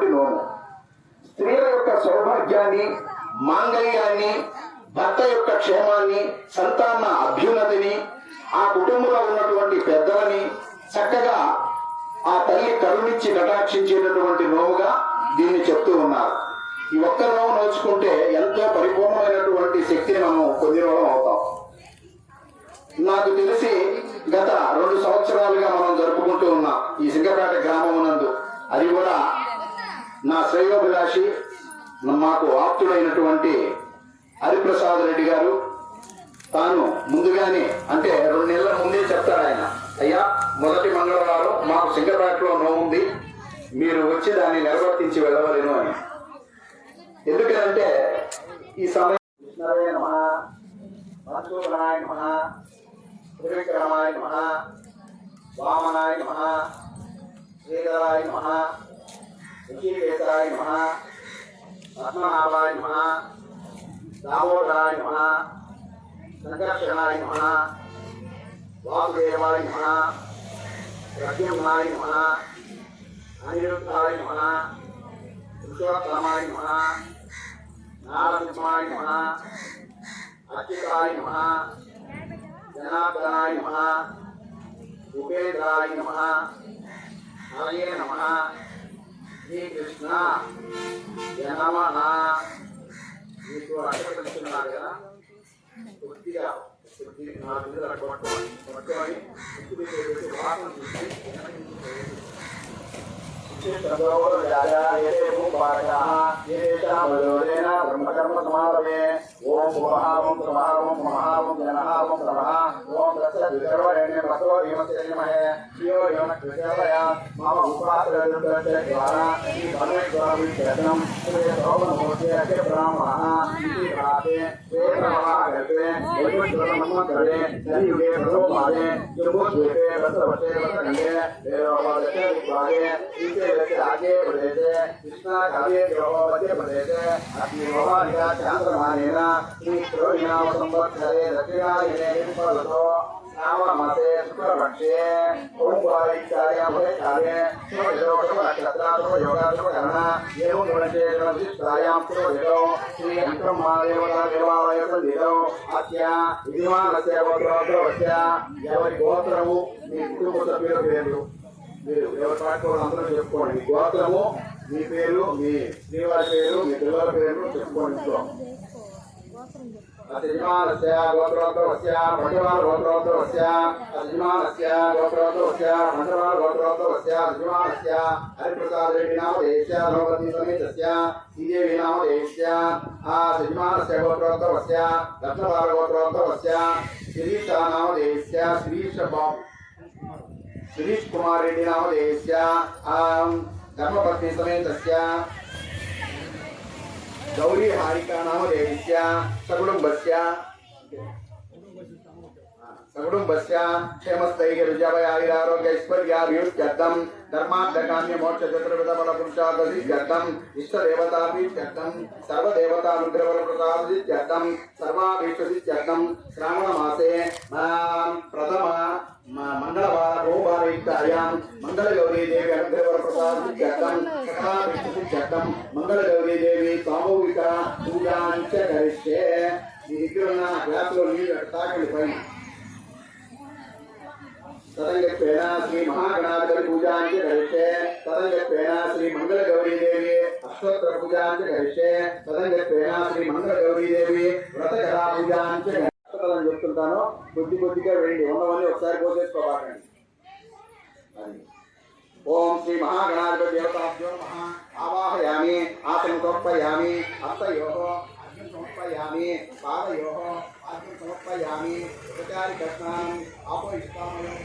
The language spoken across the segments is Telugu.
చేసేటటువంటి నోము. స్త్రీల యొక్క సౌభాగ్యాన్ని, మాంగళ్యాన్ని, భర్త యొక్క క్షేమాన్ని, సంతాన అభ్యున్నతిని, ఆ కుటుంబంలో ఉన్నటువంటి పెద్దలని చక్కగా ఆ తల్లి కరుణించి కటాక్షించేటటువంటి నోముగా దీన్ని చెప్తూ ఉన్నారు. ఈ ఒక్క నోము నోచుకుంటే ఎంతో పరిపూర్ణమైనటువంటి శక్తిని మనం పొందినవాళ్ళం అవుతాం. నాకు తెలిసి గత 2 సంవత్సరాలుగా మనం జరుపుకుంటూ ఉన్నాం ఈ సింగపేట గ్రామం నందు. అది కూడా నా శ్రేయోభిలాషి, మాకు ఆప్తుడైనటువంటి హరిప్రసాద్ రెడ్డి గారు తాను ముందుగానే, అంటే 2 నెలల ముందే చెప్తాడు ఆయన, అయ్యా మొదటి మంగళవారం మాకు సింగపేటలో నోముంది, మీరు వచ్చి దాన్ని నిర్వర్తించి వెళ్ళవలేను అని. ఎందుకంటే ఈ సమయం కృష్ణాయ నమః, మధుసూదనాయ నమః, త్రివిక్రమాయ నమః, వామనాయ నమః, శ్రీధరాయ నమః, ఋషికేశాయ నమః, పద్మనాభాయ నమః, దామోదరాయ నమః, సంకర్షణాయ నమః, వాసుదేవాయ నమః, ప్రద్యుమ్నాయ నమః, అనిరుద్ధాయ నమః, పురుషోత్తమాయ నమః, నారసింహాయ నమః, అచ్యుతాయ నమః, జనార్దనాయ నమః, ఉపేంద్రాయ నమః, హరయే నమః, శ్రీకృష్ణ నమః. మీకు అడ్డపడుతున్నారు కదా, కొద్దిగా 4 నిమిషాలు పట్టుకొని వాసన చూసి బ్రహ్మకర్మ సమారభే. ఓం భువహావం ప్రమహావం మహావం జనహావం నమః. ఓం దశర్వణ్య మతో భీమసేనమహే శ్రీయో యోనకృతయ మమ ఉపాత్రద్వారా ఈ పరమేశ్వరం శ్రీ బ్రాహ్మణ ఇది రాతే శ్రీరామగర్భే వైకుంఠమన్మకరే కలియుగే ప్రథమపాదే జంబూద్వీపే వత్సవతే వత్సగంగే దేవోపదశే విభాగే ఈశే ఆగే ప్రదేశే కృష్ణా కావ్యే మధ్య ప్రదేశే అగ్నిమోహానిగా చాంద్రమానేన శ్రీ శ్రోణినామ సంవత్సరే దక్షిణాయనే ఫలతో శ్రావణమాసే శుక్లపక్షే ఓంకారికార్యామృతాలే యోగాత్మకరణ ఏం గుణచేయాం పురోహితో శ్రీ అంకమ్మాదేవతాదేవాలయ సంధితో అత్య విధిమానస్య గోత్రోద్భవస్య. ఎవరి గోత్రము మీ కుటుంబ సభ్యుల పేర్లు మీరు ఎవరి పాటు అందరూ చెప్పుకోండి. మీ గోత్రము, మీ పేరు, మీ శ్రీవారి పేరు, మీ పిల్లల పేరు చెప్పుకోండి. అతిమానస్య గోత్రోద్భవస్య మండవాల గోత్రోద్భవస్య అతిమానస్య గోత్రోద్భవస్య మండవాల గోత్రోద్భవస్య అతిమానస్య హరిప్రసాద్ రెడ్డి నామధేయస్య ద్రౌపదీ సమేతస్య శ్రీదేవి నామధేయస్య ఆ అతిమానస్య గోత్రోద్భవస్య రత్నవాల గోత్రోద్భవస్య శిరీష నామధేయస్య శిరీష్ కుమార్ రెడ్డి నామధేయస్య ధర్మపత్ని సమేతస్య गौरी हारिका नामधेयस्य सकुटुम्बस्य क्षेमस्थैर्यविजयारोग्यैश्वर्याभिवृद्ध्यर्थं धर्मार्थकाम्य मोक्षचतुर्विधफलपुरुषार्थसिद्ध्यर्थं इष्टदेवताभिवृद्ध्यर्थं सर्वदेवतानुग्रहफलप्रसादसिद्ध्यर्थं सर्वाभीष्टसिद्ध्यर्थं श्रावणमासे प्रथम मंगलवार रोमवारयुक्तायां मंगलगौरी देवी अनुग्रहफलप्रसादसिद्ध्यर्थं सकलाभीष्टसिद्ध्यर्थं मंगलगौरी देवी सामूहिक पूजां च करिष्ये. ఈ దగ్గర ఉన్న గ్లాసులో నీళ్ళు తాకండి పైన. तदंगत्वेन श्री महागणाधिपति पूजांच करिष्ये. तदंगत्वेन श्री मंगल गौरी देवी अष्टोत्तर पूजांच करिष्ये. तदंगत्वेन श्री मंगल गौरी देवी व्रतकला पूजांच కరిష్యే. చెప్తుంటాను, కొద్ది కొద్దిగా వేయండి, ఉన్నవన్నీ ఒకసారి పోసేసుకోబాకండి. ఓం శ్రీ మహాగణాధిపతి దేవతాభ్యో నమః. ఆవాహయామి ఆసనం సమర్పయామి హస్తయోః సమర్పయామి పాదయోః ఆగ్ని సమర్పయామి ఉపచారి కృష్ణానం ఆపోయిష్టామయం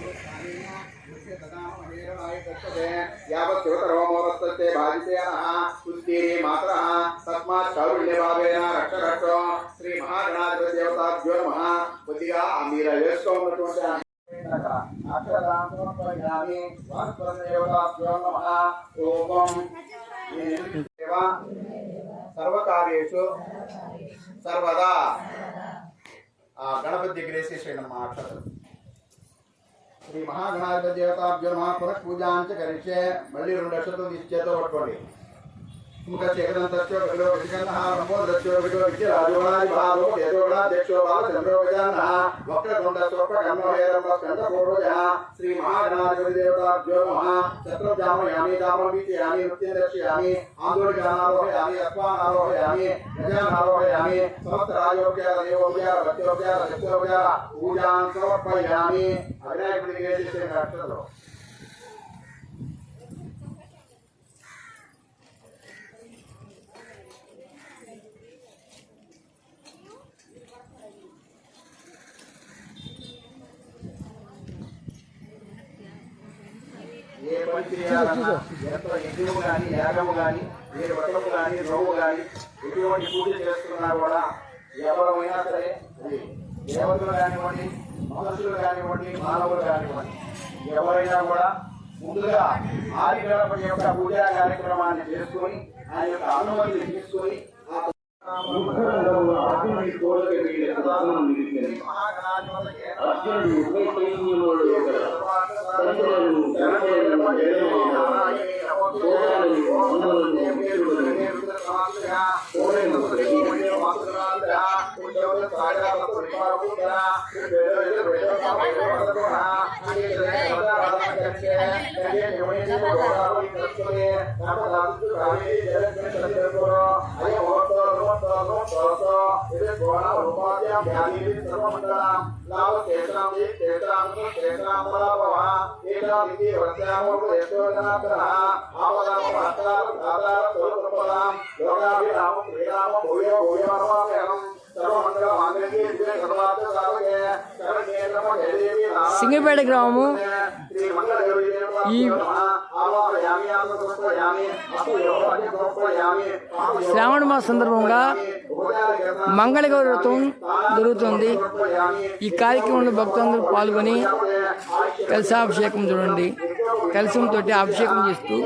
యావత్ శివతరోమోరస్తతే భాజితేనః ఉత్తీరే మాతరః తస్మాత్ కౌరుణ్యభావేన రక్షరక్షో. శ్రీ మహాగణాధిపతి దేవతాభ్యో నమః. కొద్దిగా మీరు వేసుకోన్నటువంటి అక్షరాం సమర్పయామి దేవతాభ్యో నమః. ఓం సర్వకార్యేషు సర్వదా గణపతి దగ్గర వేసేసేయండి అమ్మా అక్షరం. శ్రీ మహాగణాధిపతి దేవతాభ్యో నమః. పునః పూజాంచ కరిష్యే. మళ్ళీ 2 అక్షరాలు తీసి చేతిలో పట్టుకోండి. श्री महागणाधिपतिदेवताभ्यो नमः शत्रजामयामि जामवीतयामि नृत्यदर्शयामि आन्दोलनारोहयामि अश्वानारोहयामि गजानारोहयामि समस्तराजोग्य देवोग्य भक्तोग्य रजतोग्य पूजां समर्पयामि अग्नेयपतिगे नक्षत्रो ఏ పని చేయాలన్నా ఎంత యజ్ఞము కానీ యాగము కానీ ఏ వ్రతము కానీ నోము కానీ ఎటువంటి పూజ చేస్తున్నా కూడా ఎవరైనా సరే దేవతలు కానివ్వండి మనుషులు కానివ్వండి మానవులు కానివ్వండి ఎవరైనా కూడా ముందుగా ఆదిగణపతి యొక్క పూజా కార్యక్రమాన్ని చేసుకొని ఆయన యొక్క అనుమతిని తీసుకొని సింగపేట గ్రామము ఈ శ్రావణ మాస సందర్భంగా మంగళగౌరి వ్రతం జరుగుతుంది. ఈ కార్యక్రమంలో భక్తులందరూ పాల్గొని కలశాభిషేకం చూడండి, కలశంతో అభిషేకం చేస్తూ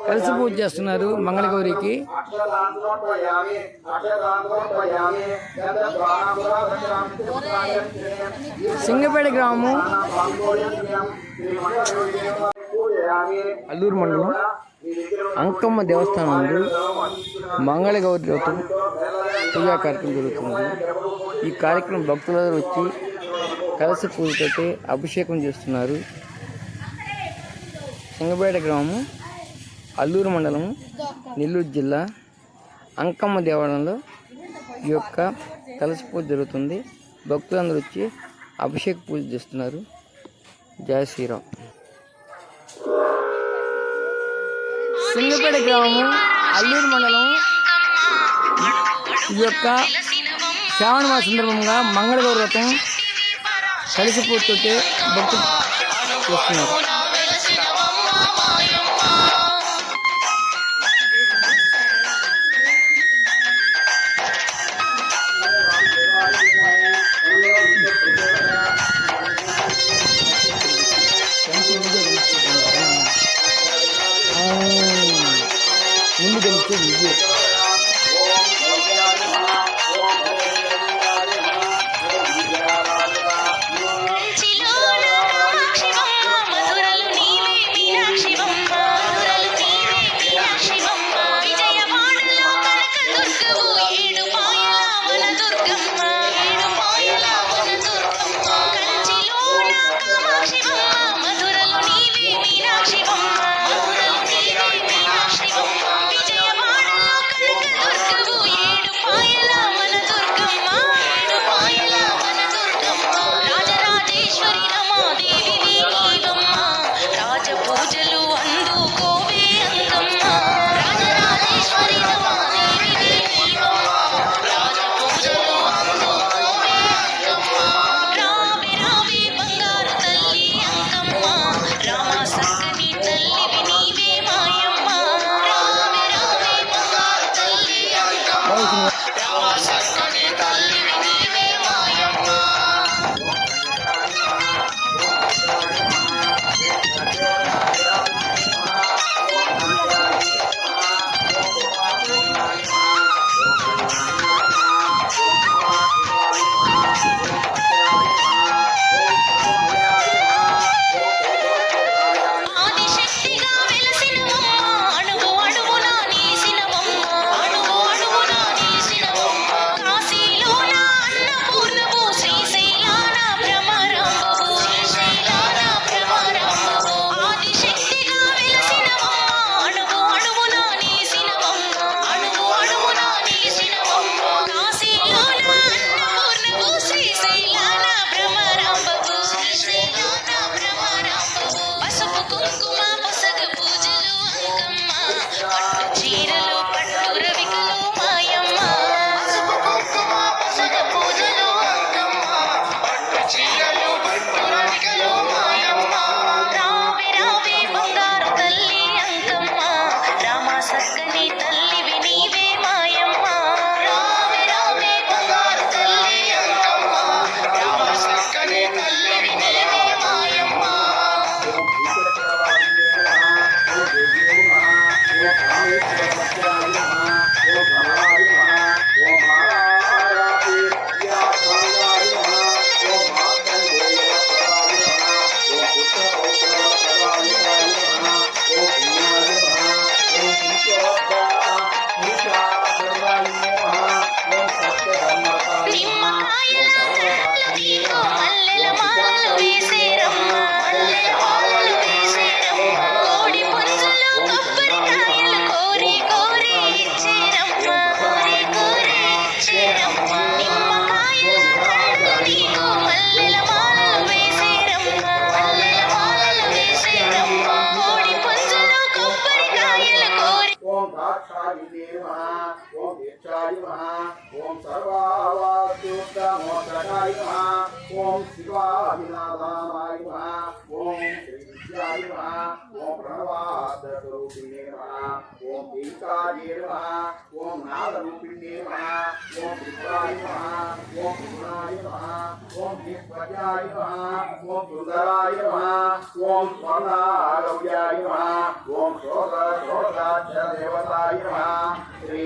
కలశ పూజ చేస్తున్నారు మంగళగౌరికి. సింగపేట గ్రామము అల్లూరు మండలం అంకమ్మ దేవస్థానం నందు మంగళగౌరి వ్రతం పూజా కార్యక్రమం జరుగుతుంది. ఈ కార్యక్రమం భక్తులందరూ వచ్చి కలశ పూజతో అభిషేకం చేస్తున్నారు. సింగపేట గ్రామము అల్లూరు మండలము నెల్లూరు జిల్లా అంకమ్మ దేవాలయంలో ఈ యొక్క కలశ పూజ జరుగుతుంది. భక్తులందరూ వచ్చి అభిషేక పూజ చేస్తున్నారు. జయ శ్రీరామ్. సింగపేట గ్రామము అల్లూరు మండలం ఈ యొక్క శ్రావణ మాస సందర్భంగా మంగళగౌరి వ్రతం కలశ పూజతో భక్తులు చేస్తున్నారు. ముందు గెలిచే విజయ సక్కని తల్లివి నీవే మాయమ్మ రావే రావే బంగారు తల్లి అంకమ్మ రామ సక్కని తల్లివి నీవే మాయమ్మ ओम शिवाभिनादाय नमः ओम श्रीविद्याय नमः ओम प्रणवादरूपिणे नमः ओम ईकाये नमः ओम नादरूपिणे नमः ओम विद्याय नमः ओम गुणाय नमः ओम विश्वजाय नमः ओम सुंदराय नमः ओम स्वर्णालव्याय नमः ओम शोधाच देवताय नमः श्री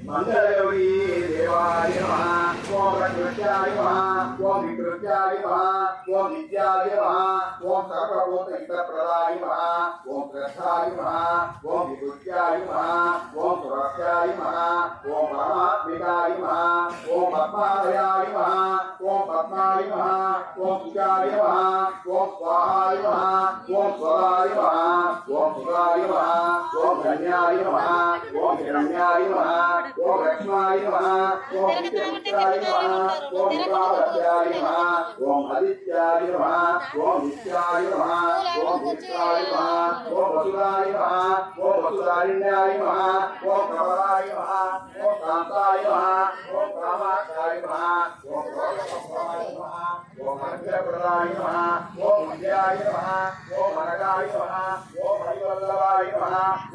मंगलगौरी देवाय नमः ओम प्रकृत्याय नमः ओम विकृत्याय नमः ओम विद्याय नमः ओम सर्वभूत हितप्रदाय नमः ओम कृष्णाय नमः ओम विकृत्याय नमः ओम सुरक्षाय नमः ओम परमात्मिकाय नमः ओम पद्मालयाय नमः ओम पद्माय नमः ओम सुजाय नमः ओम स्वाहाय नमः ओम स्वराय नमः ओम सुराय नमः ओम धन्याय नमः ओम हिरण्याय नमः ओम लक्ष्माय नमः ओम विद्याय नमः ओम विद्याय नमः ओम आदित्याय नमः ओम विद्याय नमः ओम विद्याय नमः ओम वसुदाय नमः ओम वसुदारिण्याय नमः ओम प्रवराय नमः ओम कांताय नमः ओम कामाक्षाय नमः ओम क्रोधसंभवाय नमः ओम अग्रप्रदाय नमः ओम विद्याय नमः ओम अनगाय नमः ओम हरिवल्लभाय नमः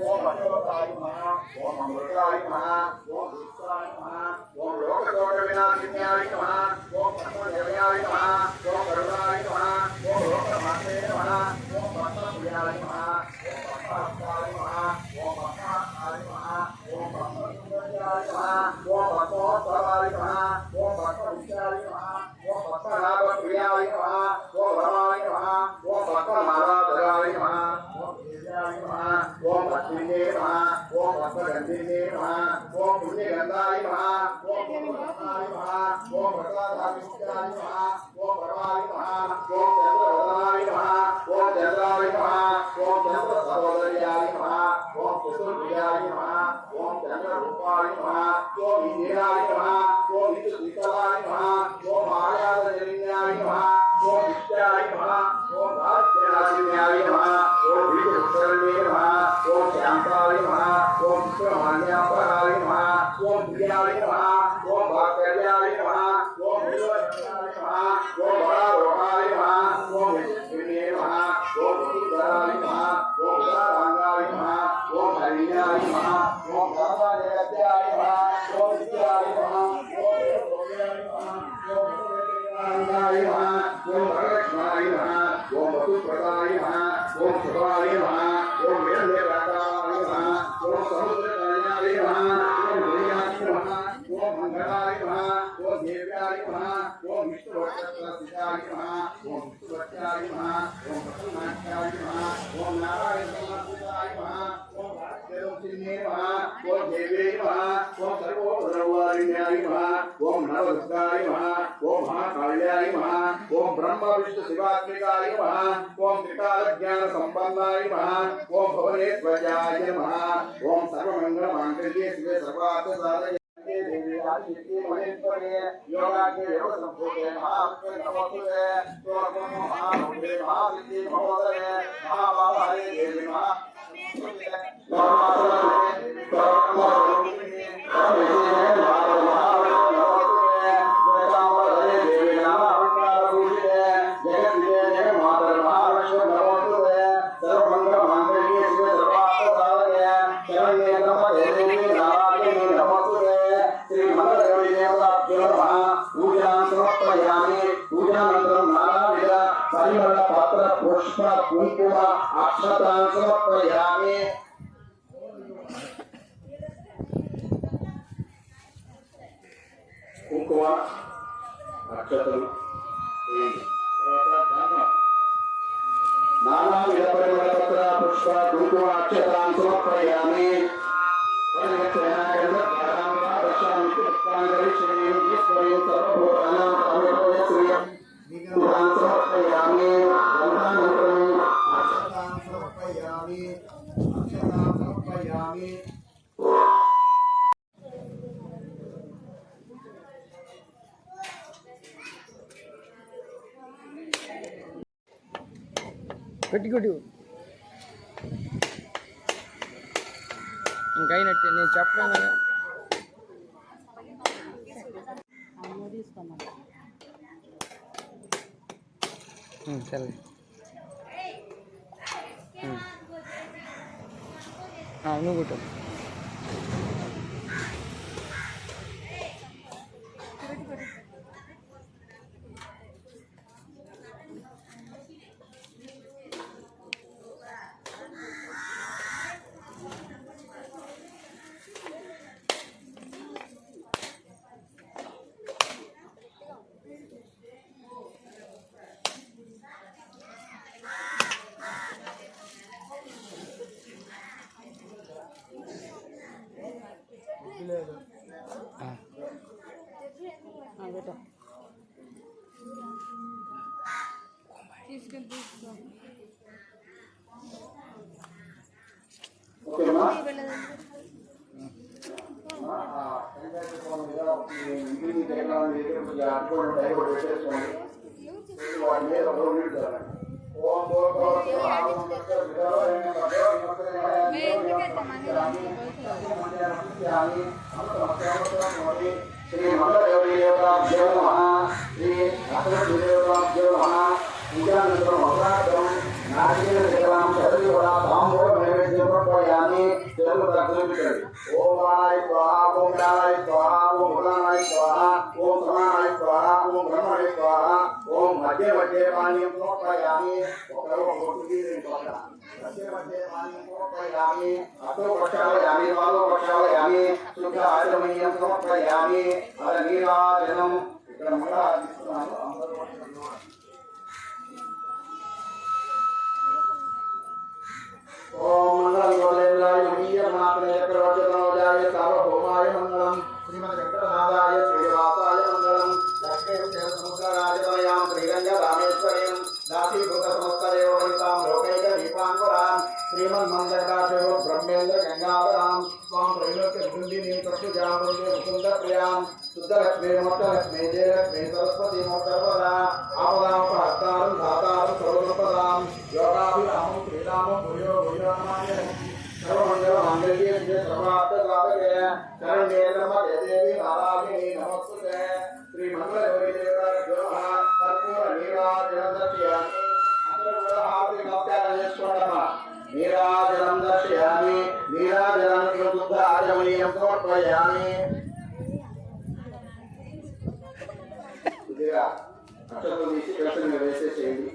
ओम अशोकाय नमः ओम अमृताय नमः ओम विश्वाय नमः ओम लोकदोष विनाशिन्याय नमः ओम ब्रह्मदेव्याय नमः ओम करुणाय नमः ओम लोकमाते नमः ओम ब्रह्मप्रियाय नमः ओम ब्रह्महस्ताय नमः ओम ब्रह्महस्ताय नमः ओम ब्रह्मसुंदर्याय नमः ओम ब्रह्मोत्सवाय नमः ओम ब्रह्मविद्याय नमः ओम ब्रह्मनाभप्रियाय नमः ओम भवाय नमः ओम ब्रह्ममाराधराय नमः ओम देव्याय नमः ओम लक्ष्मीने नमः ओम ब्रह्मगन्धिने नमः ओम पुण्यगन्धाय नमः ओम पुण्यरत्नाय नमः ओम प्रसादाभिषेकाय नमः ओम भवाय नमः ओम चन्द्रवदनाय नमः ओम चन्द्राय नमः ओम चन्द्रसहोदर्याय नमः ओम कुसुमप्रियाय नमः ओम चन्द्ररूपाय नमः ओम इंदिराय नमः ओम विद्युत्कलाय नमः ओम आयादजन्याय नमः ओम विद्याय नमः ओम भाग्याय नमः ओम विद्युत्करणे नमः ओम शान्ताय नमः ओम विक्रमाण्यापराय नमः ओम प्रियाय नमः ओम भाग्याय नमः ओम विश्वनाय नमः ओम बड़ारोहाय नमः ओम विष्णुने नमः ओम सुंदराय नमः ओम सारंगाय नमः ओम हरियाय नमः ओम गावाजगत्याय नमः ओम विद्याय नमः ओम भोग्याय नमः ओम भगवताय नमः ओम वरलक्ष्माय नमः ओम वसुप्रदाय नमः ओम सुभाय नमः ओम वेदव्रताय नमः ओम समुद्रकल्याणाय नमः ओम विजयाय नमः ओम मंगलाय नमः ओम देव्याय नमः ओम विष्णुवक्षस्थिताय नमः ओम विष्णुवक्षाय नमः ओम प्रसन्नाख्याय नमः ओम नारायण समर्पिताय नमः ओम भाग्यरूपिणे नमः ओम देवे नमः ओम सर्वोपद्रवारिण्याय नमः ओम नवदुर्गाय नमः ओम महाकाल्याय नमः ओम ब्रह्म विष्णु शिवात्मिकाय नमः ओम त्रिकालज्ञान संपन्नाय नमः ओम भुवनेश्वराय नमः ओम सर्वमंगलमांगल्ये शिवे सर्वार्थ साधके देवी आदित्ये महेश्वरे योगाग्ने योग संभूते महात्मे नमोस्तुते तोर्गो महाभूते महाविद्ये महोदरे महाभावाय देवी सर्वमंगल मांगल्ये शिवे सर्वार्थ साधके शरण्ये దేవి నారాయణి నమస్తే శ్రీ మంగళగౌరీ దేవతాభ్యో నమః పూజాం సమర్పయామి పూజానంతరం నానావిధ పరిమళ పత్ర పుష్ప కుంకుమ అక్షతాన్ సమర్పయామి కుంకుమ అక్షతలు నానావిధ పరిమళ పత్ర పుష్ప కుంకుమ అక్షతాన్ సమర్పయామి కొట్టి కొట్టి ఇంకైనట్టే నేను చెప్పడం కదా. సరే నువ్వు కొట్టు. శ్రీ మంగళగౌరీ దేవతాభ్యో నమః శ్రీ అఖిలదేవి దేవతాభ్యో నమః పూజానంతరం అపరాధం నారికేల శకలాం శతవివరా తాంబూల నైవేద్యం సమర్పయామి తెలుగు ప్రతినిధించండి. ఓం వాణాయ స్వాహ ఓం జ్ఞానాయ స్వాహ ఓం భూతానాయ స్వాహ ఓం సమానాయ స్వాహ ఓం బ్రహ్మణాయ స్వాహ ఓం మధ్య మధ్య పానీయం సమర్పయామి. ఒకరు ఒక్కొక్కటి మధ్య మధ్య పానీయం సమర్పయామి. అతో ప్రక్షాళయామి వాలో ప్రక్షాళయామి శుద్ధ ఆచమనీయం సమర్పయామి. అలా నీరాజనం ఇక్కడ మళ్ళా తీసుకున్నాను. అందరూ ఓం మంగళం గోవిందాయ మహీయమాత్రే ప్రవచనోజాయ సార్వభౌమాయ మంగళం శ్రీమద్ వెంకటనాథాయ శ్రీనివాసాయ మంగళం లక్ష్మీ సముద్రరాజవయాం శ్రీరంగ రామేశ్వర్యం దాసీభూత సమస్తదేవతాం లోకైక దీపాంకురాం శ్రీమన్మందరాశో బ్రహ్మేంద్ర గంగాధరాం స్వాం త్రైలోక్య బృందిని ప్రత్యుజామృతే ముకుంద ప్రియాం శుద్ధలక్ష్మీ మోక్షలక్ష్మీ జయలక్ష్మీ సరస్వతీ మోక్షపదా ఆపదాపహర్తారం ధాతారం సర్వపదాం యోగాభిరామం శ్రీరామం భూయో భూయోమాయ సర్వమంగళ మంగళే సర్వార్థసాధకే శరణ్యే త్రయంబకే దేవి నారాయణి నమస్తుతే శ్రీ మంగళగౌరీ దేవతాభ్యో నమః కర్పూర నీరాజనం దర్శయామి. అందరూ కూడా హారతి నమస్కారం చేసుకోండమ్మా. నీరాజనం దర్శయామి. నీరాజనానికి శుద్ధ ఆచమనీయం సమర్పయామి. కొద్దిగా అక్షతలు తీసి కలశం మీద వేసేసేయండి.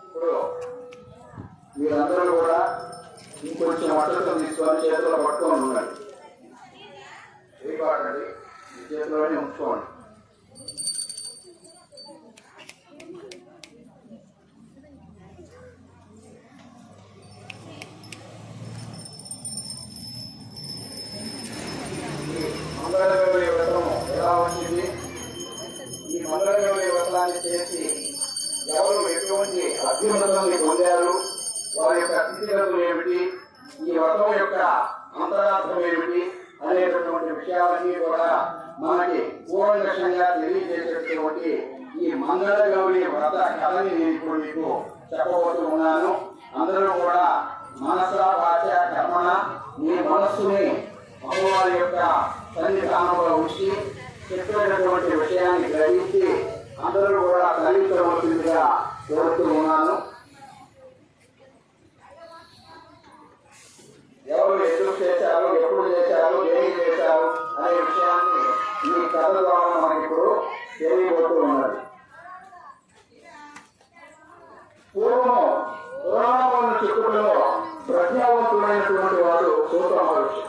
ఇప్పుడు మీరందరూ కూడా ఇంకొంచెం అక్షతలు తీసుకొని చేతిలో పట్టుకొని ఉండండి. ఏ కాదండి ఈ చేతిలోనే ఉంచుకోండి. మంగళగౌరీ వ్రతము ఎలా వచ్చింది? ఈ మంగళగౌరీ వ్రతాన్ని చేసి ఎవరు ఎటువంటి అభ్యున్నతాన్ని పొందారు, వారి యొక్క స్థితిగతులు ఏమిటి, ఈ వ్రతం యొక్క అంతరార్థం ఏమిటి అనేటటువంటి విషయాలన్నీ కూడా మనకి పూర్వదర్శంగా తెలియజేసేటటువంటి ఈ మంగళగౌరీ వ్రత కథని నేను ఇప్పుడు మీకు చెప్పబోతూ ఉన్నాను. అందరూ కూడా మనస వాచ కర్మణ మీ మనస్సుని అమ్మవారి యొక్క సన్నిధానంలో ఉంచి చెప్పేటటువంటి విషయాన్ని గ్రహించి అందరూ కూడా తల్లించవలసిందిగా కోరుతూ ఉన్నాను. ప్రజ్ఞావంతుడైనటువంటి వాడు సూత మహర్షి.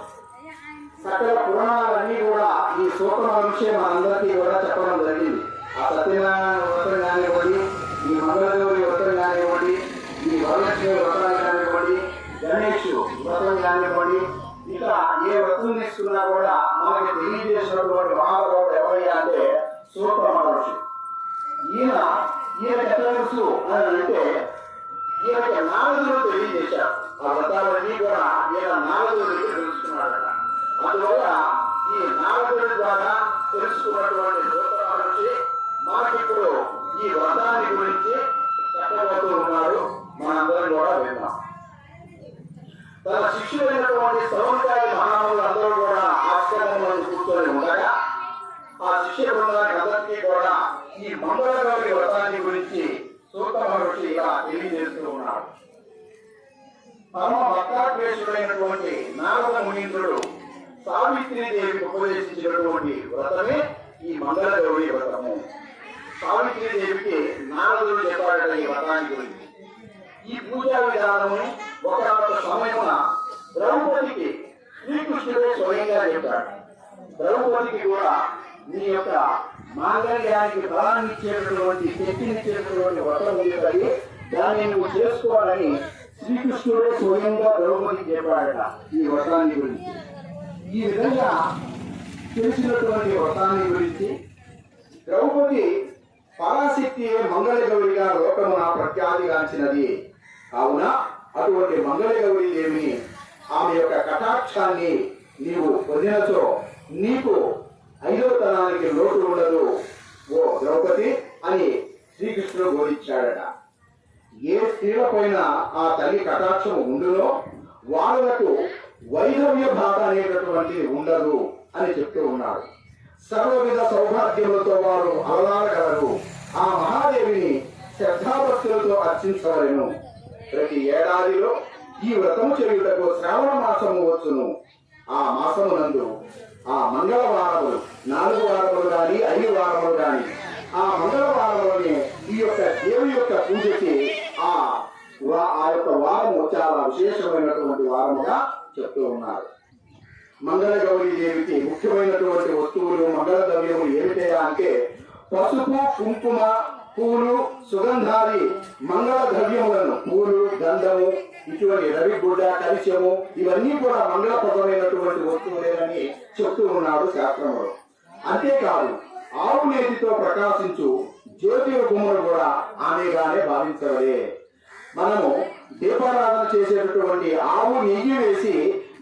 సకల పురాణాలన్నీ కూడా ఈ సూత మహర్షి మనందరికీ కూడా చెప్పడం జరిగింది. ఆ సత్యనారాయణ వ్రతం కానివ్వండి, ఈ మంగళగౌరి వ్రతం కానివ్వండి, ఈ వరలక్ష్మి వ్రతం కానివ్వండి, గణేష్ వ్రతం కానివ్వండి, ఇక ఏ వ్రతం తీసుకున్నా కూడా మనకి తెలియజేసినటువంటి మహానుభావుడు ఎవరయ్యా అంటే సూత మహర్షి. ఈయన ఎట్లా తెలుసు అని అంటే ఈయనకి నారదుడు తెలియజేశారు. ఆ వ్రతాలన్నీ కూడా ఈయన నారదుడి దగ్గర తెలుసుకున్నాడట. అందువల్ల ఈ నారదుడి ద్వారా తెలుసుకున్నటువంటి సూత మహర్షి మనకిప్పుడు ఈ వ్రతాన్ని గురించి చెప్పబోతూ ఉన్నాడు. మనందరం కూడా విన్నాం. తన శిష్యులైనటువంటి సౌందర్య మహానుభులందరూ కూడా ఆశ్రమంలో కూర్చొని ఉండగా ఆ శిష్య బృందానికి అందరికీ కూడా ఈ మంగళగౌరి వ్రతాన్ని గురించి సూత మహర్షి ఇలా తెలియజేస్తూ ఉన్నాడు. పరమ భక్తాద్వేషుడైనటువంటి నారద మునీంద్రుడు సావిత్రీదేవికి ఉపదేశించినటువంటి వ్రతమే ఈ మంగళగౌరి వ్రతము. సావిత్రీదేవికి నారదుడు చెప్పాడట ఈ వ్రతాన్ని గురించి. ఈ పూజా విధానము ఒకనొక సమయమున ద్రౌపదికి శ్రీకృష్ణుడే స్వయంగా చెప్పాడు. ద్రౌపదికి కూడా నీ యొక్క మాంగళ్యానికి బలాన్ని ఇచ్చేటటువంటి శక్తినిచ్చేటటువంటి వ్రతం ఉంది, దాన్ని నువ్వు చేసుకోవాలని శ్రీకృష్ణుడే స్వయంగా ద్రౌపదికి చెప్పాడట ఈ వ్రతాన్ని గురించి. ఈ విధంగా తెలిసినటువంటి వ్రతాన్ని గురించి ద్రౌపది పరాశక్తి మంగళగౌరిగా లోకమున ప్రఖ్యాతిగాంచినది. కావున అటువంటి మంగళగౌరి దేవిని ఆమె యొక్క కటాక్షాన్ని నీవు పొందినచో నీకు ఐదవతనానికి లోటు ఉండదు ఓ ద్రౌపది అని శ్రీకృష్ణుడు బోధించాడట. ఏ స్త్రీలపైన ఆ తల్లి కటాక్షం ఉండునో వాళ్ళకు వైధవ్య బాధ అనేటటువంటిది ఉండదు అని చెప్తూ ఉన్నాడు. సర్వవిధ సౌభాగ్యములతో వారు అలలాడగలరు. ఆ మహాదేవిని శ్రద్ధాభక్తులతో అర్చించవలెను. ప్రతి ఏడాదిలో ఈ వ్రతము చేయుటకు శ్రావణ మాసము వచ్చును. ఆ మాసమునందు ఆ మంగళవారములు 4 వారములు గాని 5 వారములు గాని ఆ మంగళవారంలోనే ఈ యొక్క దేవి యొక్క పూజకి ఆ యొక్క వారము చాలా విశేషమైనటువంటి వారముగా చెప్తూ ఉన్నారు. మంగళగౌరి దేవికి ముఖ్యమైనటువంటి వస్తువులు మంగళ ద్రవ్యములు ఏమిటయా అంటే పసుపు, కుంకుమ, పూలు, సుగంధాది మంగళ ద్రవ్యములను పూలు, గంధము, ఇటువంటి రవిగుడ్డ, కలిశము ఇవన్నీ కూడా మంగళప్రదమైనటువంటి వస్తువులేనని చెప్తూ ఉన్నాడు శాస్త్రంలో. అంతేకాదు ఆవు నేతితో ప్రకాశించు జ్యోతిర గుమ్మలు కూడా ఆమెగానే భావించవలే. మనము దీపారాధన చేసేటటువంటి ఆవు నెయ్యి వేసి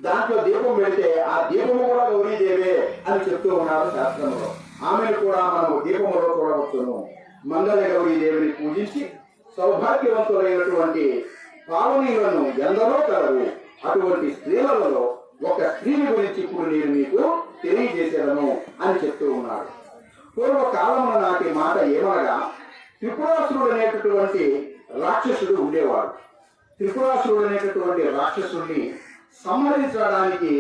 దాంట్లో దీపం పెడితే ఆ దీపము కూడా గౌరీదేవే అని చెప్తూ ఉన్నారు శాస్త్రంలో. ఆమెను కూడా మనము దీపములో చూడవచ్చును. మంగళ గౌరీ దేవిని పూజించి సౌభాగ్యవంతులైనటువంటి పావనీయులను ఎందరో కలరు. అటువంటి స్త్రీలలో ఒక స్త్రీని గురించి ఇప్పుడు నేను మీకు తెలియజేసేదను అని చెప్తూ ఉన్నాడు. పూర్వకాలమున నాటి మాట ఏమనగా త్రిపురాసురుడు అనేటటువంటి రాక్షసుడు ఉండేవాడు. త్రిపురాసురుడు అనేటటువంటి రాక్షసుడిని సంహరించడానికి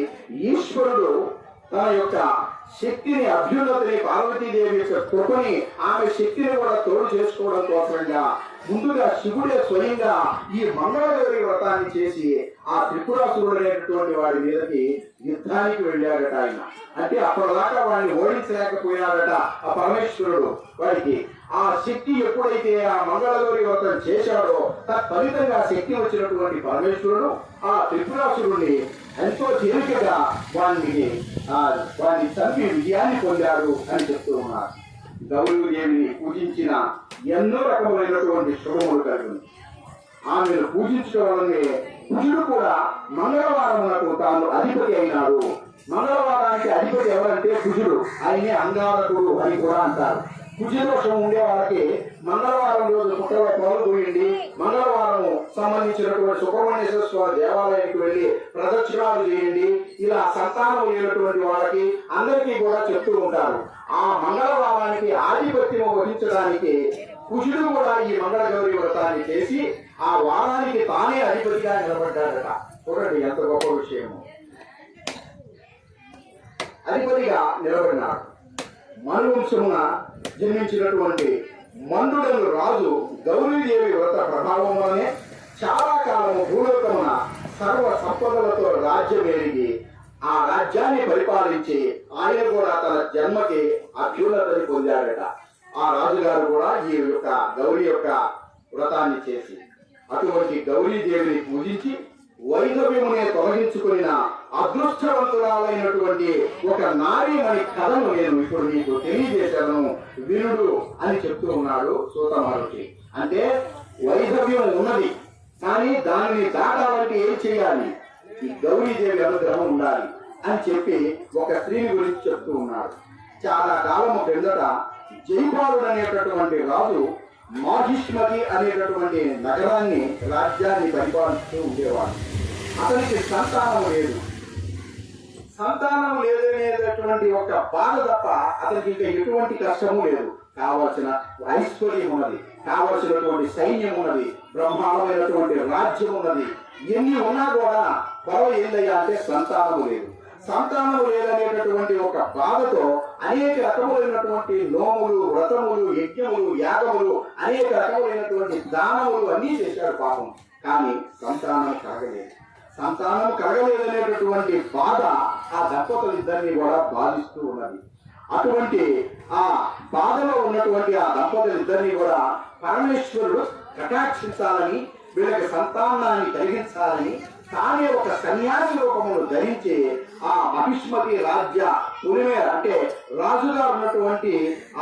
ఈశ్వరుడు తన యొక్క శక్తిని, అభ్యున్నతిని, పార్వతీదేవి యొక్క కృపని, ఆమె శక్తిని కూడా తోడు చేసుకోవడం కోసంగా ముందుగా శివుడే స్వయంగా ఈ మంగళగౌరి వ్రతాన్ని చేసి ఆ త్రిపురాసురుడు అనేటటువంటి వాడి మీదకి యుద్ధానికి వెళ్ళాడట ఆయన. అంటే అప్పటిదాకా వాడిని ఓడించలేకపోయినాడట ఆ పరమేశ్వరుడు. వాడికి ఆ శక్తి ఎప్పుడైతే ఆ మంగళగౌరి వ్రతం చేశాడో తత్ఫలితంగా శక్తి వచ్చినటువంటి పరమేశ్వరుడు ఆ త్రిపురాసురుడిని ఎంతో తేలికగా వాడిని చంపి విజయాన్ని పొందాడు అని చెప్తూ ఉన్నారు. గౌరీదేవిని పూజించిన ఎన్నో రకములైనటువంటి శుభములు కలిగి ఆమెను పూజించడం వల్లనే కుజుడు కూడా మంగళవారమునకు తాను అధిపతి అయినాడు. మంగళవారానికి అధిపతి ఎవరంటే కుజుడు. ఆయనే అంగారకుడు అని కూడా అంటారు. కుజదోషం ఉండే వాళ్ళకి మంగళవారం రోజు పుట్టలో పాలు పోయండి, మంగళవారం సంబంధించినటువంటి సుబ్రహ్మణ్యేశ్వర స్వామి దేవాలయానికి వెళ్ళి ప్రదక్షిణాలు చేయండి. ఇలా సంతానం లేనటువంటి వాళ్ళకి అందరికీ కూడా చెప్తూ ఉంటారు. ఆ మంగళవారానికి ఆధిపత్యం వహించడానికి కుజుడు కూడా ఈ మంగళగౌరి వ్రతాన్ని చేసి ఆ వారానికి తానే అధిపతిగా నిలబడ్డాడట. చూడండి ఎంత గొప్ప విషయము. అధిపతిగా నిలబడినాడు. మనువంశమున జన్మించినటువంటి మండుడను రాజు గౌరీదేవి వ్రత ప్రభావంలోనే చాలా కాలము భూలోకమున సర్వ సంపదలతో రాజ్యం ఎరిగి ఆ రాజ్యాన్ని పరిపాలించి ఆయన కూడా తన జన్మకి అభ్యున్నతిని పొందాడట. ఆ రాజుగారు కూడా ఈ యొక్క గౌరీ యొక్క వ్రతాన్ని చేసి అటువంటి గౌరీదేవిని పూజించి వైధవ్యమునే తొలగించుకున్న అదృష్టవంతురాలైనటువంటి ఒక నారీమణి కథను నేను ఇప్పుడు మీకు తెలియజేశాను, వినుడు అని చెప్తూ ఉన్నాడు సూత మహర్షి. అంటే వైధవ్యం ఉన్నది, కానీ దానిని దాటాలంటే ఏం చేయాలి? ఈ గౌరీదేవి అనుగ్రహం ఉండాలి అని చెప్పి ఒక స్త్రీని గురించి చెప్తూ ఉన్నాడు. చాలా కాలము క్రిందట జైపాలుడు అనేటటువంటి రాజు మాహిష్మతి అనేటటువంటి నగరాన్ని రాజ్యాన్ని పరిపాలిస్తూ ఉండేవాడు. అతనికి సంతానం లేదు. సంతానం లేదనేటటువంటి ఒక బాధ తప్ప అతనికి ఇంకా ఎటువంటి కష్టము లేదు. కావలసిన ఐశ్వర్యం ఉన్నది, కావలసినటువంటి సైన్యం ఉన్నది, బ్రహ్మాండమైనటువంటి రాజ్యం ఉన్నది. ఎన్ని ఉన్నా కూడా పొరవ ఏందయ్యా అంటే సంతానము లేదు. సంతానము లేదనేటటువంటి ఒక బాధతో అనేక రకములైనటువంటి నోములు, వ్రతములు, యజ్ఞములు, యాగములు, అనేక రకములైనటువంటి దానములు అన్నీ చేశాడు పాపం. కానీ సంతానం కలగలేదు. సంతానం కలగలేదనేటటువంటి బాధ ఆ దంపతులిద్దరిని కూడా బాధిస్తూ ఉన్నది. అటువంటి ఆ బాధలో ఉన్నటువంటి ఆ దంపతులిద్దరిని కూడా పరమేశ్వరుడు కటాక్షించాలని, వీళ్ళకి సంతానాన్ని కలిగించాలని తానే ఒక సన్యాసి రూపమును ధరించి ఆ మహిష్మతి రాజ్య పులిమేర అంటే రాజుగా ఉన్నటువంటి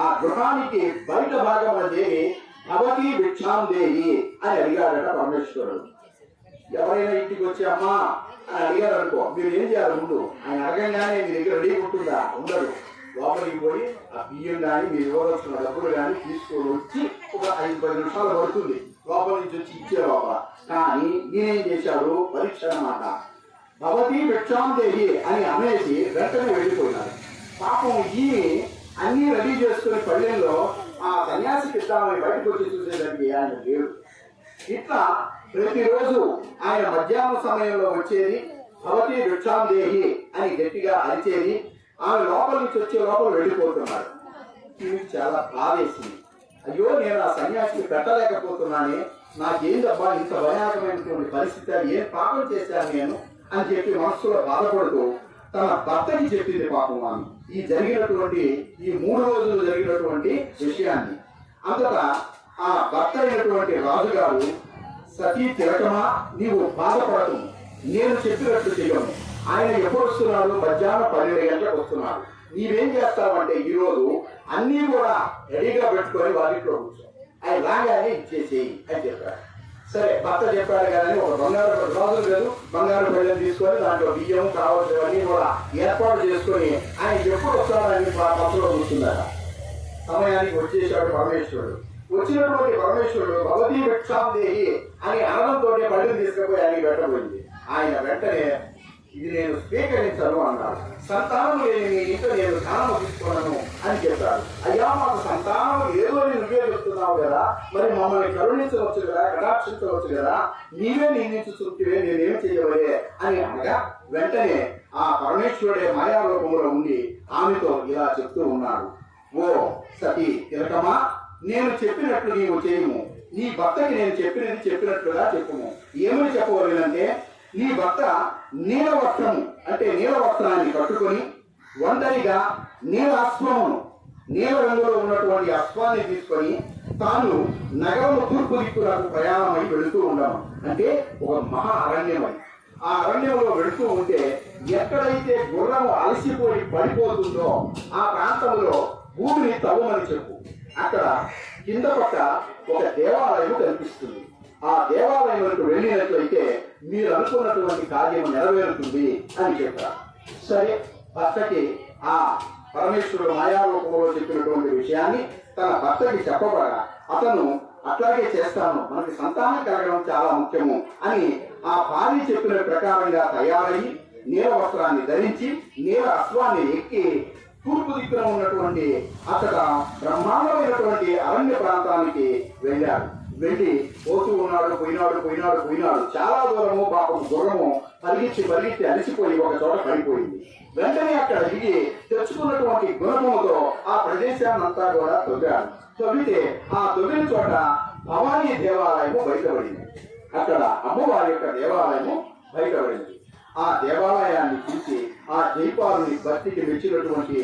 ఆ గృహానికి బయట భాగం చేరి భవతి భిక్షాం దేహి అని అడిగాడట పరమేశ్వరుడు. ఎవరైనా ఇంటికి వచ్చి అమ్మా అని అడిగారు అనుకో, మీరు ఏం చేయాలి? ముందు ఆయన అడగంగానే మీ దగ్గర రెడీ ఉంటుందా? ఉండదు. లోపలికి పోయి ఆ బియ్యం కానీ మీరు ఇవ్వవలసిన డబ్బులు కానీ తీసుకొని వచ్చి ఒక 5-10 నిమిషాలు పడుతుంది లోపల నుంచి వచ్చి ఇచ్చే లోపల. కానీ నేనేం చేశాడు? పరీక్ష అన్నమాట. భవతి భిక్షాం దేహి అని అనేసి వెంటనే వెళ్ళిపోయినారు. పాపం ఈమె అన్నీ రెడీ చేసుకునే పల్లెల్లో ఆ సన్యాసికి ఇద్దామని బయటకు వచ్చి చూసేసరికి ఆయన లేడు. ఇట్లా ప్రతిరోజు ఆయన మధ్యాహ్నం సమయంలో వచ్చేది, భవతి భిక్షాం దేహి అని గట్టిగా అరిచేది. ఆమె లోపల నుంచి వచ్చే లోపల వెళ్ళిపోతున్నాడు. ఈమె చాలా బాధేసింది. అయ్యో, నేను ఆ సన్యాసిని పెట్టలేకపోతున్నానే, నాకేందబ్బా ఇంత భయానకమైనటువంటి పరిస్థితి, ఏం పాపం చేశాను నేను అని చెప్పి మనస్సులో బాధపడుతూ తన భర్తకి చెప్పింది పాపం ఆమె ఈ జరిగినటువంటి ఈ 3 రోజులు జరిగినటువంటి విషయాన్ని. అంతటా ఆ భర్త అయినటువంటి రాజుగారు, సతీ తిలకమా, నీవు బాధపడదు, నేను చెప్పినట్టు చెయ్యను. ఆయన ఎప్పుడు వస్తున్నాడు? మధ్యాహ్నం 12 గంటలకు వస్తున్నాడు. నీవేం చేస్తావంటే ఈరోజు అన్నీ కూడా రెడీగా పెట్టుకొని వాళ్ళింట్లో కూర్చో, ఆయన రాగానే ఇచ్చేసేయి అని చెప్పాడు. సరే, భర్త చెప్పాడు కానీ ఒక బంగారు రాజులు లేదు, బంగారు పళ్ళని తీసుకొని దాంట్లో బియ్యం కావాల్సినవన్నీ కూడా ఏర్పాటు చేసుకొని ఆయన ఎప్పుడు వస్తాడని పక్కలో కూర్చున్నాడు. సమయానికి వచ్చేసాడు పరమేశ్వరుడు. వచ్చినటువంటి పరమేశ్వరుడు భవతి భిక్షాం దేహి అని అనడంతో పళ్ళని తీసుకుపోయి ఆయన పెట్టబోయింది. ఆయన వెంటనే ఇది నేను స్వీకరించను అన్నాడు. సంతానం లేని నీ ఇంట్లో నేను స్థానం తీసుకున్నాను అని చెప్పాడు. అయ్యా, మాకు సంతానం ఏదో నువ్వే చెప్తున్నావు కదా, మరి మమ్మల్ని కరుణించవచ్చు కదా, కటాక్షించవచ్చు కదా, నీవే నిందించుతుంటే నేనేం చెయ్యవలే అని అనగా వెంటనే ఆ పరమేశ్వరుడే మాయారూపంలో ఉండి ఆమెతో ఇలా చెప్తూ ఉన్నాడు. ఓ సతీ తిలకమా, నేను చెప్పినట్లు నీవు చేయము. నీ భర్తకి నేను చెప్పినట్లుగా చెప్పుము. ఏమని చెప్పవలేనంటే, నీ భర్త నీలవస్త్రము అంటే నీలవస్త్రాన్ని కట్టుకొని ఒంటరిగా నీల అశ్వమును, నీల రంగులో ఉన్నటువంటి అశ్వాన్ని తీసుకొని తాను నగరము తూర్పు దిక్కులకు ప్రయాణమై వెళుతూ ఉండను. అంటే ఒక మహా అరణ్యమై ఆ అరణ్యంలో వెళుతూ ఉంటే ఎక్కడైతే గుర్రము అలసిపోయి పడిపోతుందో ఆ ప్రాంతంలో భూమిని తవ్వమని చెప్పు. అక్కడ కింద పక్క ఒక దేవాలయం కనిపిస్తుంది. ఆ దేవాలయంలోకి వెళ్ళినట్లయితే మీరు అనుకున్నటువంటి కార్యం నెరవేరుతుంది అని చెప్పారు. సరే, భర్తకి ఆ పరమేశ్వరుడు మాయారూపంలో చెప్పినటువంటి విషయాన్ని తన భర్తకి చెప్పబడగా అతను అట్లాగే చేస్తాను, మనకి సంతానం కలగడం చాలా ముఖ్యము అని ఆ భార్య చెప్పిన ప్రకారంగా తయారయ్యి నీల వస్త్రాన్ని ధరించి నీల అశ్వాన్ని ఎక్కి తూర్పు దిక్కున ఉన్నటువంటి అక్కడ బ్రహ్మాండమైనటువంటి అరణ్య ప్రాంతానికి వెళ్ళాడు. వెళ్ళి పోతూ పోయినాడు. చాలా దూరము పాపం గుర్రము పరిగెత్తి అలసిపోయి ఒక చోట పడిపోయింది. వెంటనే అక్కడ దిగి తెచ్చుకున్నటువంటి గుణముతో ఆ ప్రదేశాన్ని అంతా కూడా తవ్వాడు. తవ్వితే ఆ తవ్విన చోట భవానీ దేవాలయము బయటపడింది. అక్కడ అమ్మవారి యొక్క దేవాలయము బయటపడింది. ఆ దేవాలయాన్ని చూసి ఆ జైపాలుని భక్తికి మెచ్చినటువంటి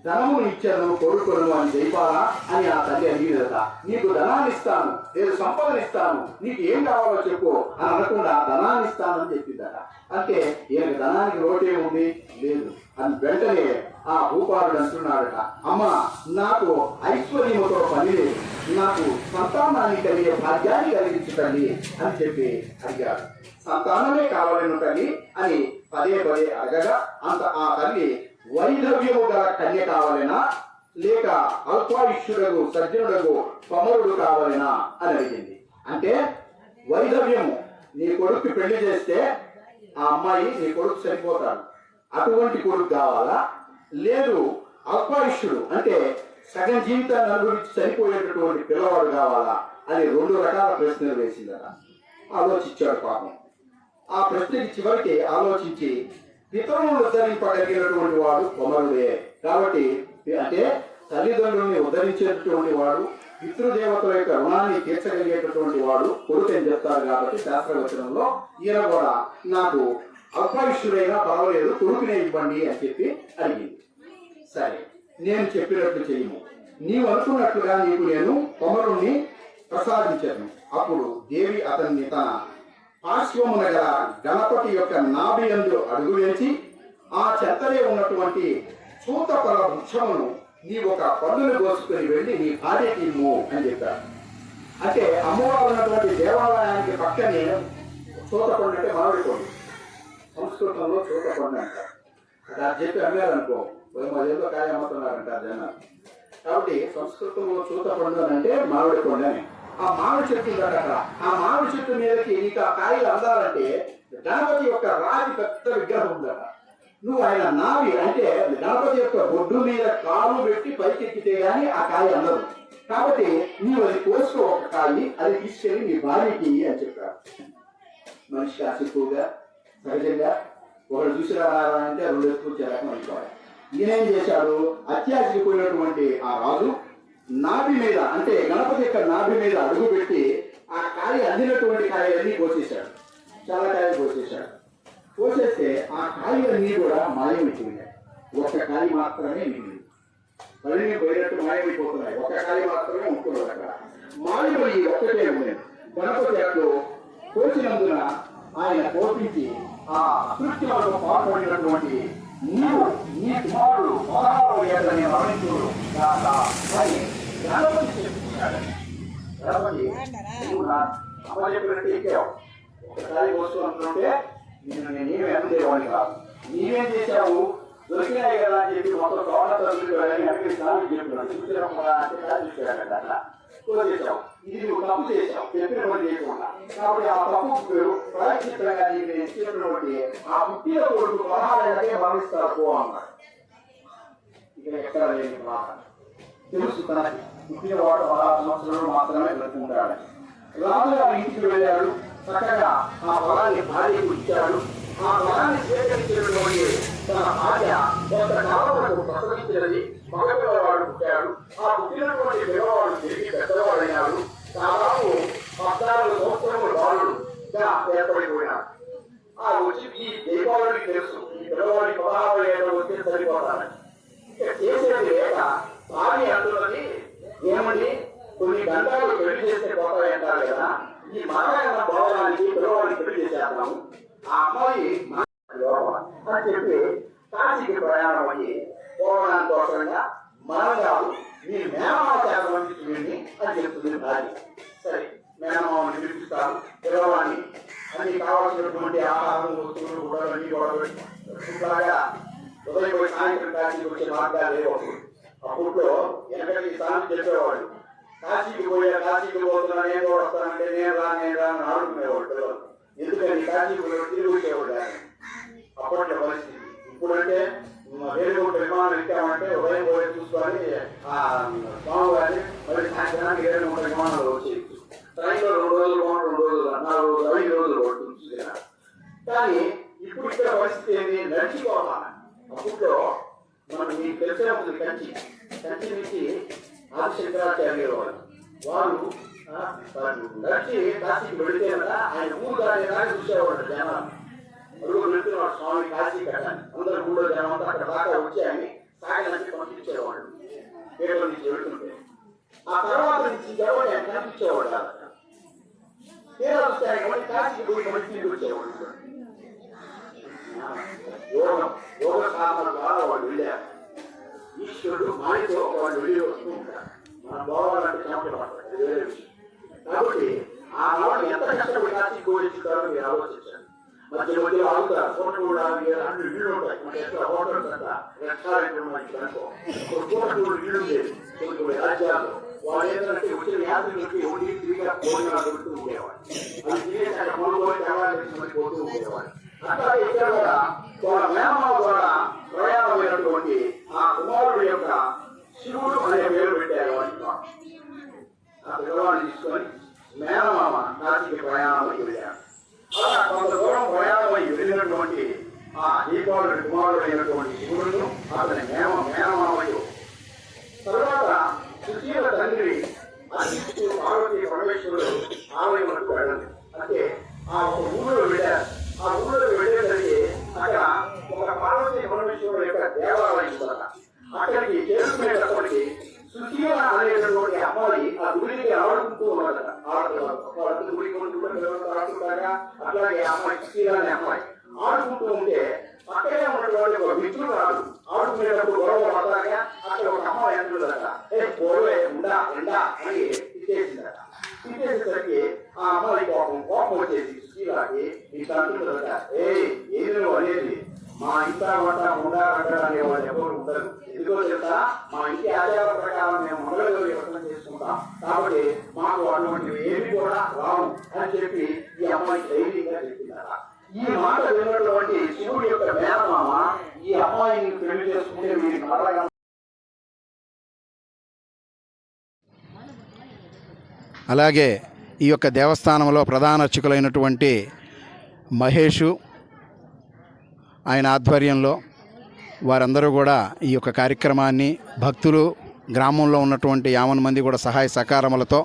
ధనమును ఇచ్చాను కొడుకులను అని జైపాల అని ఆ తల్లి అడిగినదట. నీకు ధనాన్ని ఇస్తాను, నేను సంపదను ఇస్తాను, నీకు ఏం కావాలో చెప్పు అని అనకుండా ధనాన్ని ఇస్తానని చెప్పిందట. అంటే ఈయనకి ధనానికి లోటే ఉంది లేదు అని వెంటనే ఆ భూపాలుడు అంటున్నాడట, అమ్మ నాకు ఐశ్వర్యముతో పని లేదు, నాకు సంతానాన్ని కలిగే భాగ్యాన్ని కలిగించండి అని చెప్పి అడిగాడు. సంతానమే కావాలను తల్లి అని పదే పదే అడగగా అంత ఆ తల్లి వైధవ్యము గల కన్య కావాలనా లేక అల్పాయుష్యుడగు సజ్జనుడగు కొమరుడు కావాలనా అని అడిగింది. అంటే వైధవ్యము, నీ కొడుకు పెళ్లి చేస్తే ఆ అమ్మాయి నీ కొడుకు సరిపోతాడు, అటువంటి కొడుకు కావాలా, లేదు అల్పాయుష్యుడు అంటే సగం జీవితాన్ని అనుభవించి చనిపోయేటటువంటి పిల్లవాడు కావాలా అని 2 రకాల ప్రశ్నలు వేసిందట. ఆలోచించాడు పాపం. ఆ ప్రశ్నకి చివరికి ఆలోచించి పితరులను ఉద్ధరింపగలిగినటువంటి వాడు కొమరుడే కాబట్టి, అంటే తల్లిదండ్రుల్ని ఉద్ధరించేటటువంటి వాడు, పితృదేవతల యొక్క రుణాన్ని తీర్చగలిగేటటువంటి వాడు కొడుకు అని చెప్తారు. కాబట్టి శాస్త్రవచనంలో ఈయన కూడా నాకు అల్పాయుష్యుడైనా పర్వాలేదు కొడుకునే ఇవ్వండి అని చెప్పి అడిగింది. సరే, నేను చెప్పినట్లు చేయము, నీవు అనుకున్నట్లుగా నీకు నేను కొమరుణ్ణి ప్రసాదించాను. అప్పుడు దేవి అతన్ని తన పార్శ్వమున గల గణపతి యొక్క నాభియందు అడుగు వేసి ఆ చెత్తలే ఉన్నటువంటి చూతఫల వృక్షమును నీ ఒక పండును కోసుకుని వెళ్ళి నీ భార్యకి ఇమ్ము అని చెప్పారు. అంటే అమ్మవారు ఉన్నటువంటి దేవాలయానికి పక్కనే చూతపండు అంటే మామిడి పండు, సంస్కృతంలో చూతపండు అంటారు. అది చెప్పి అమ్మారనుకో ఏదో కాయ అమ్ముతున్నారంటారు జనాలు. కాబట్టి సంస్కృతంలో చూతపండు అని అంటే మామిడి పండు అని. ఆ మామిడి చెట్టు ఉందట అక్కడ. ఆ మామిడి చెట్టు మీదకి నీకు ఆ కాయలు అందాలంటే గణపతి యొక్క రాతి పెద్ద విగ్రహం ఉందట. నువ్వు ఆయన నావి అంటే గణపతి యొక్క బొడ్డు మీద కాలు పెట్టి పైకి ఎక్కితే గానీ ఆ కాయ అందదు. కాబట్టి నీవు అది కోసుకో ఒక కాయి, అది తీసుకెళ్ళి నీ భార్యకి అని చెప్పారు. మనిషికి ఆసక్తిగా సహజంగా ఒకరు చూసి రావాలంటే 2 ఎత్తులు చేరకం అనుకోవాలి. ఈయనేం చేశాడు, అత్యాశకి పోయినటువంటి ఆ రాజు నాభి మీద అంటే గణపతి యొక్క నాభి మీద అడుగు పెట్టి ఆ కాయ అందినటువంటి కాయలన్నీ కోసేశాడు. చాలా కాయలు కోసేశాడు. కోసేస్తే ఆ కాయలన్నీ కూడా మాయమైపోయినాయి. ఒక్క కాయ మాత్రమే మిగిలింది. పదిని పోయినట్టు మాయమైపోతున్నాయి. ఒక్క కాయ మాత్రమే ఉంటున్నాడు అక్కడ. మాయమయ్యి ఒక్కటే ఉన్నాయి. గణపతి అట్లు కోసినందున ఆయన కోపించి ఆ అకృత్యంలో పాల్పడినటువంటి నీవు నీ కుమారుడు 16వ ఏటనే మరణించుడు గణపతి చెప్తున్నాడు. గణపతి నువ్వు నా అమ్మ చెప్పినట్టు ఎక్కావు. ఒకసారి వస్తూ అంటుంటే నేనేమి అందుదేవాడిని కాదు. నీవేం చేశావు, దొరికినాయి కదా అని చెప్పి మొత్తం తోట తల్లి అన్ని స్నానం చెప్పినాడు. చూసారా అంటే చూసాడండి అట్లా చేశావు. ఇది నువ్వు తప్పు చేశావు, చెప్పిన పని చేయకుండా. కాబట్టి ఆ తప్పు ప్రాయశ్చిత్తంగా నీకు నేను ఇచ్చినటువంటి ఆ పుట్టిన కొడుకు 16 ఏళ్ళకే భావిస్తారు పో అన్నాడు. ఇక్కడ ఎక్కడ లేని మాట తెలుసు తనకి. పుట్టినవాడు 16 సంవత్సరాలు మాత్రమే బ్రతుకుంటాడు. రాజుగారి ఇంటికి వెళ్ళాడు. చక్కగా ఆ పొలాన్ని భార్యకు ఇచ్చాడు. ఆ పొలాన్ని స్వీకరించినటువంటి తన భార్య కొంతకాలం ప్రసవించినది. మగపిల్లవాడు పుట్టాడు. ఆ పుట్టినటువంటి పిల్లవాడు తిరిగి పెద్దవాడైనాడు. దాదాపు 14 సంవత్సరముల బాలుడుగా ఏర్పడిపోయినాడు. ఆ వచ్చి ఈ దీపావళికి తెలుసు ఈ పిల్లవాడికి 16వ ఏళ్ళు వస్తే సరిపోతానని. ఇక చేసేది లేక భార్య అంటున్నది, ఏమండి కొన్ని గంటలు పెళ్లి చేస్తే పోతాయంటారు కదా, ఈ మారాయణ భవనానికి పిల్లవాడికి పెళ్లి చేసేద్దాము, ఆ అమ్మాయి అని చెప్పి కాశీకి ప్రయాణం అయ్యి పోవడం కోసంగా మనగారు మీ మేనమాచారం పంపించుకుని అని చెప్తుంది భార్య. సరే మేనమామని పిలిపిస్తారు, పిల్లవాడిని అన్ని కావాల్సినటువంటి ఆహారం వస్తువులు కూడా అన్ని కూడా ఉదయం పోయి సాయంత్రం కాశీకి వచ్చే మార్గాలు లేవు. అప్పట్లో వెనకటి స్నానం చేసేవాళ్ళు. కాశీకి పోతున్నా నేను కూడా వస్తానంటే నేను రాను ఆడుకునేవాడు పిల్లలు. ఎందుకని కాశీకి తిరిగి వచ్చేవాడు. అప్పట్లో పరిస్థితి. ఇప్పుడంటే వేరే ఒక విమానం ఎక్కామంటే ఉదయం పోయి చూసుకొని స్వామి గారిని మళ్ళీ సాయంత్రానికి 2-3 విమానాలు వచ్చేయచ్చు. ట్రైన్లో 2 రోజులు 2 రోజులు 4 రోజులు 5 రోజులు పడుతుంది. కానీ ఇప్పుడు ఇక్కడ పరిస్థితి ఏంటి, నడిచిపోవాలి. అప్పట్లో మనం మీకు తెలిసినప్పుడు కంచి నుంచి ఆదిశంకరాచార్యులు వారు నడిచి కాశీకి వెళితేనట ఆయన ఊరు దాకా చూసేవాడు జనం. అడుగు వెళ్తున్నవాడు స్వామి కాశీ కట్టాలి, అందరు ఊళ్ళో జనం అంతా అక్కడ దాకా వచ్చాయని సాగనంచి పంపించేవాళ్ళు పేరు నుంచి వెళ్తుంటే. ఆ తర్వాత నుంచి ఎవరు ఆయన కనిపించేవాడు కాదు. పేరు వస్తాయి కాబట్టి కాశీకి పోయి మంచి నీళ్ళు వచ్చేవాళ్ళు. యోగ సాధన ద్వారా వాళ్ళు వెళ్ళారు. ఈశ్వరుడు మాయతో వాళ్ళు వెళ్ళి వస్తూ ఉంటారు. మనం పోవాలంటే చెమట పడతారు, వేరే విషయం. కాబట్టి ఆ వాళ్ళు ఎంత కష్టపడి కాశీ కోరించుతారో మీరు ఆలోచించండి. మధ్య మధ్యలో ఆగుతారు, హోటల్ అన్ని ఇళ్ళు ఉంటాయి. మన ఎక్కడ హోటల్స్ అంట రెస్టారెంట్ ఉన్నాయి అనుకో, కోటలు ఇళ్ళు లేదు కొన్ని రాజ్యాలు. వాళ్ళు ఏంటంటే వచ్చిన యాత్రికులకి ఒకటి తిరిగిగా భోజనాలు పెడుతూ ఉండేవాడు. అది తిరిగి అక్కడ కొనుగోలు తేవాలి పోతూ ఉండేవాడు. అట్లాగే ఇక్కడ కూడా వాళ్ళ మేనమావ ద్వారా ప్రయాణమైనటువంటి ఆ కుమారుడు యొక్క శివుడు అనే పేరు పెట్టారు. ఆ పిల్లవాడిని తీసుకొని మేనమామ కాశీకి ప్రయాణమై వెళ్ళారు. అలా కొంత దూరం ప్రయాణమై వెళ్ళినటువంటి ఆ దీపావళి కుమారుడు అయినటువంటి శివుడు అతని మేనమామయ్య తర్వాత సుశీల తండ్రి అతిథి పార్వతీ పరమేశ్వరుడు ఆలయంలో వెళ్ళండి. అంటే ఆ ఒక ఊళ్ళో వెళ్ళారు. ఆ ఊళ్ళో వెళ్ళేసరికి అక్కడ ఒక పార్వతీ పరమేశ్వరుడు యొక్క దేవాలయం కూడా అక్కడికి చేరుకునేటప్పటికి సుశీల అనేటటువంటి అమ్మాయి ఆ గుడికి ఆడుకుంటూ ఉన్నదట. ఆడుతున్నారు గుడి ఆడుతుంటారా. అట్లాగే అమ్మాయి సుశీల అనే అమ్మాయి ఆడుకుంటూ ఉంటే పక్కనే ఉన్నటువంటి ఒక మిత్రుడు రాదు ఆడుకునేటప్పుడు గొడవ పడతాగా అక్కడ ఒక అమ్మాయి అంటుందట, గొడవే ఉండా ఎండా అని తిట్టేసిందట. తిట్టేసేసరికి ఆ అమ్మాయి కోపం వచ్చేసి సుశీలకి ఇట్లా అంటుందట, ఏది నువ్వు అనేది మా ఇంత వంట ఉండాలంటే వాళ్ళు ఎవరు ఉండరు. ఎందుకో చెప్తా, మా ఇంటి ఆచార ప్రకారం మేము మొదలు వ్యవసాయం చేసుకుంటాం కాబట్టి మాకు అటువంటివి ఏమి కూడా రావు అని చెప్పి ఈ అమ్మాయి ధైర్యంగా చెప్పిందట. ఈ మాట విన్నటువంటి శివుడి యొక్క మేనమామ ఈ అమ్మాయిని పెళ్లి చేసుకుంటే వీరికి మరగా. అలాగే ఈ యొక్క దేవస్థానంలో ప్రధాన అర్చకులైనటువంటి మహేషు ఆయన ఆధ్వర్యంలో వారందరూ కూడా ఈ యొక్క కార్యక్రమాన్ని భక్తులు గ్రామంలో ఉన్నటువంటి 50 మంది కూడా సహాయ సహకారములతో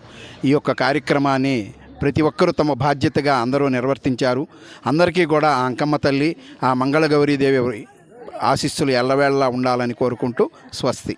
ఈ యొక్క కార్యక్రమాన్ని ప్రతి ఒక్కరూ తమ బాధ్యతగా అందరూ నిర్వర్తించారు. అందరికీ కూడా ఆ అంకమ్మ తల్లి, ఆ మంగళగౌరీదేవి ఆశీస్సులు ఎల్లవేళలా ఉండాలని కోరుకుంటూ స్వస్తి.